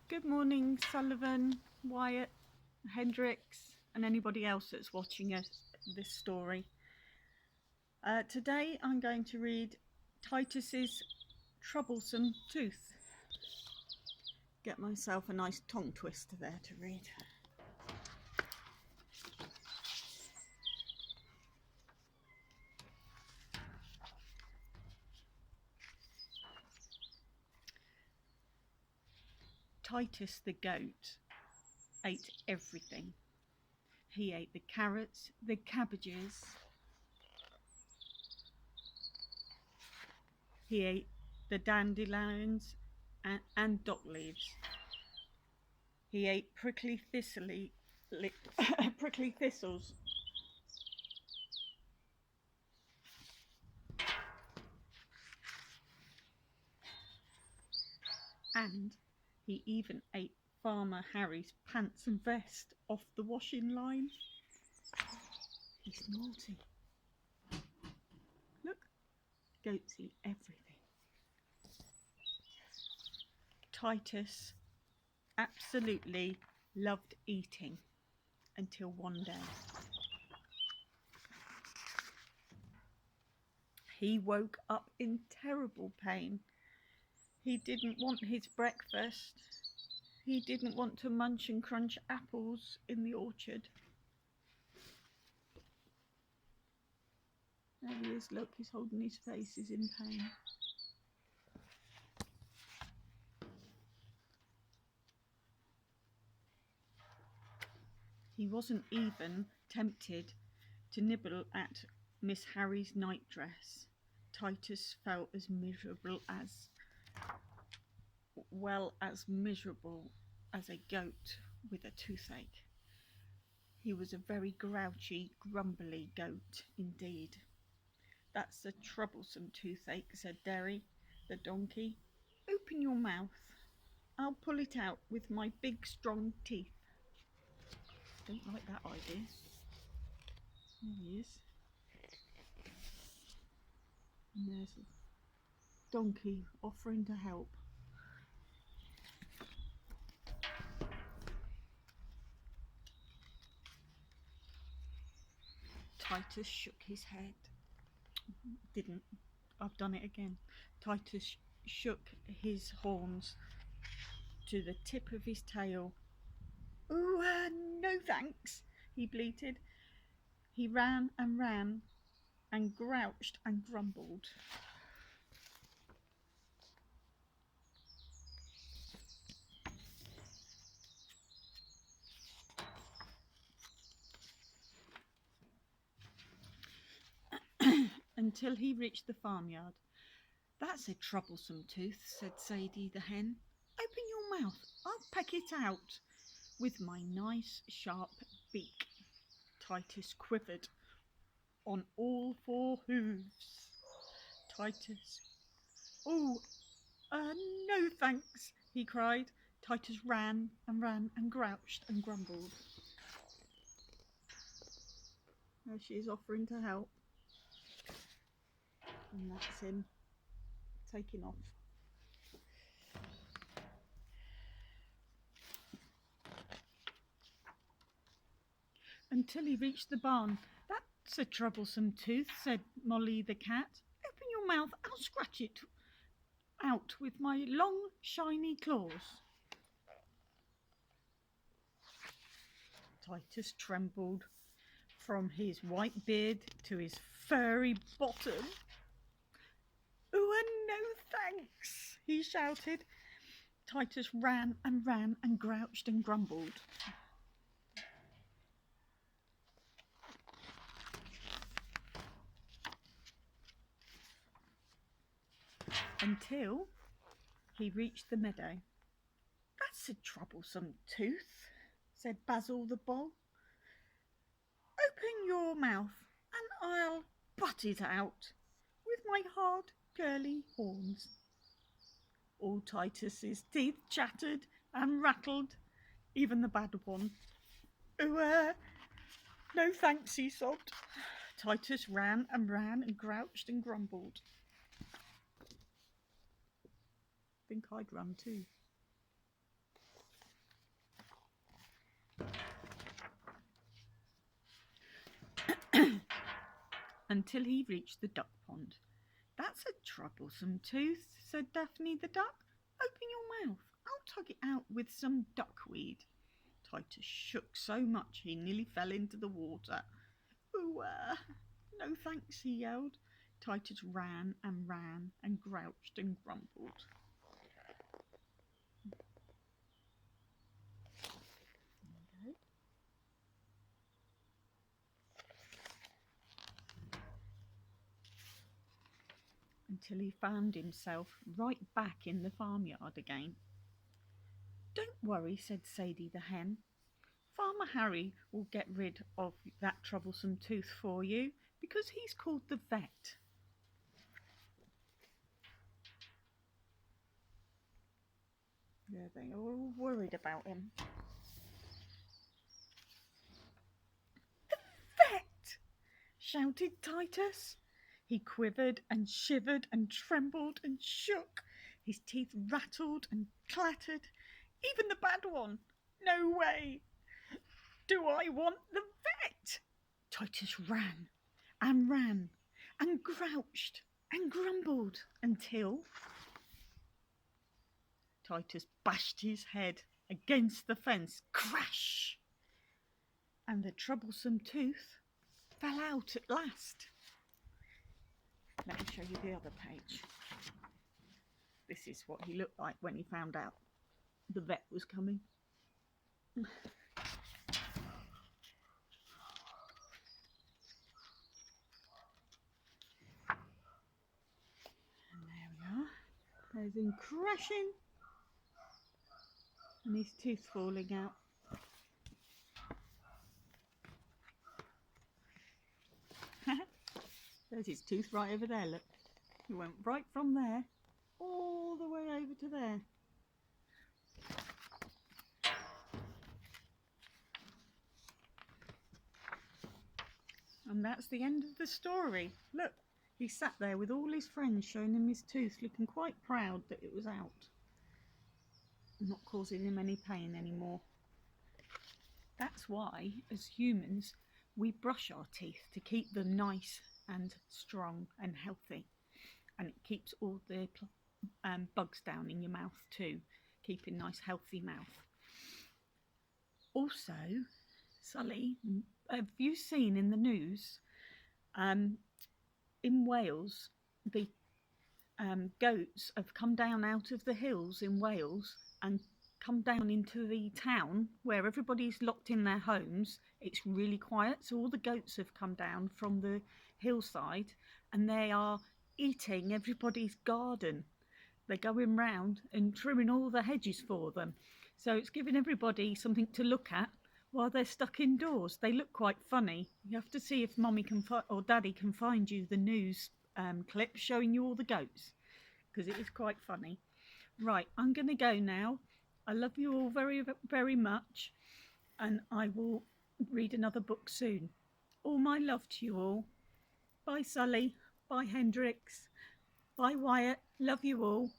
Good morning, Sullivan, Wyatt, Hendrix, and anybody else that's watching this story. Today I'm going to read Titus's Troublesome Tooth. Get myself a nice tongue twister there to read. Titus the goat ate everything. He ate the carrots, the cabbages. He ate the dandelions and dock leaves. He ate prickly thistles. And he even ate Farmer Harry's pants and vest off the washing line. He's naughty. Look, goats eat everything. Titus absolutely loved eating until one day. He woke up in terrible pain. He didn't want his breakfast. He didn't want to munch and crunch apples in the orchard. There he is, look, he's holding his face, he's in pain. He wasn't even tempted to nibble at Miss Harry's nightdress. Titus felt as miserable as a goat with a toothache. He was a very grouchy, grumbly goat indeed. That's a troublesome toothache, said Derry, the donkey. Open your mouth. I'll pull it out with my big, strong teeth. Don't like that idea. There he is. And there's a donkey offering to help. Titus shook his head. Didn't. I've done it again. Titus shook his horns to the tip of his tail. "Oh, no thanks," he bleated. He ran and grouched and grumbled. Until he reached the farmyard. "That's a troublesome tooth," said Sadie the hen. "Open your mouth, I'll peck it out with my nice sharp beak." Titus quivered on all four hooves. Titus, "Oh, no thanks," he cried. Titus ran and grouched and grumbled. There she is offering to help. And that's him taking off. Until he reached the barn. "That's a troublesome tooth," said Molly the cat. "Open your mouth, I'll scratch it out with my long shiny claws." Titus trembled from his white beard to his furry bottom. "Oh, no thanks," he shouted. Titus ran and grouched and grumbled. Until he reached the meadow. "That's a troublesome tooth," said Basil the bull. "Open your mouth and I'll butt it out with my hard curly horns." All Titus's teeth chattered and rattled, even the bad one. "Oh, no thanks," he sobbed. Titus ran and grouched and grumbled. Think I'd run too. until he reached the duck pond. "That's a troublesome tooth," said Daphne the duck. "Open your mouth. I'll tug it out with some duckweed." Titus shook so much he nearly fell into the water. "Ooh, no thanks," he yelled. Titus ran and grouched and grumbled. Until he found himself right back in the farmyard again. "Don't worry," said Sadie the hen. "Farmer Harry will get rid of that troublesome tooth for you, because he's called the vet." Yeah, they are all worried about him. "The vet!" shouted Titus. He quivered and shivered and trembled and shook. His teeth rattled and clattered. "Even the bad one? No way! Do I want the vet?" Titus ran and grouched and grumbled until Titus bashed his head against the fence. Crash! And the troublesome tooth fell out at last. Let me show you the other page. This is what he looked like when he found out the vet was coming. And there we are. There's him crashing and his tooth falling out. There's his tooth right over there, look. He went right from there all the way over to there. And that's the end of the story. Look, he sat there with all his friends showing him his tooth, looking quite proud that it was out. Not causing him any pain anymore. That's why, as humans, we brush our teeth to keep them nice and strong and healthy. And it keeps all the bugs down in your mouth too, keeping nice healthy mouth. Also, Sully, have you seen in the news, in Wales, the goats have come down out of the hills in Wales and come down into the town where everybody's locked in their homes. It's really quiet, so all the goats have come down from the hillside and they are eating everybody's garden. They're going round and trimming all the hedges for them. So it's giving everybody something to look at while they're stuck indoors. They look quite funny. You have to see if Mummy can or Daddy can find you the news clip showing you all the goats, because it is quite funny. Right, I'm going to go now. I love you all very, very much, and I will read another book soon. All my love to you all. Bye, Sully. Bye, Hendrix. Bye, Wyatt. Love you all.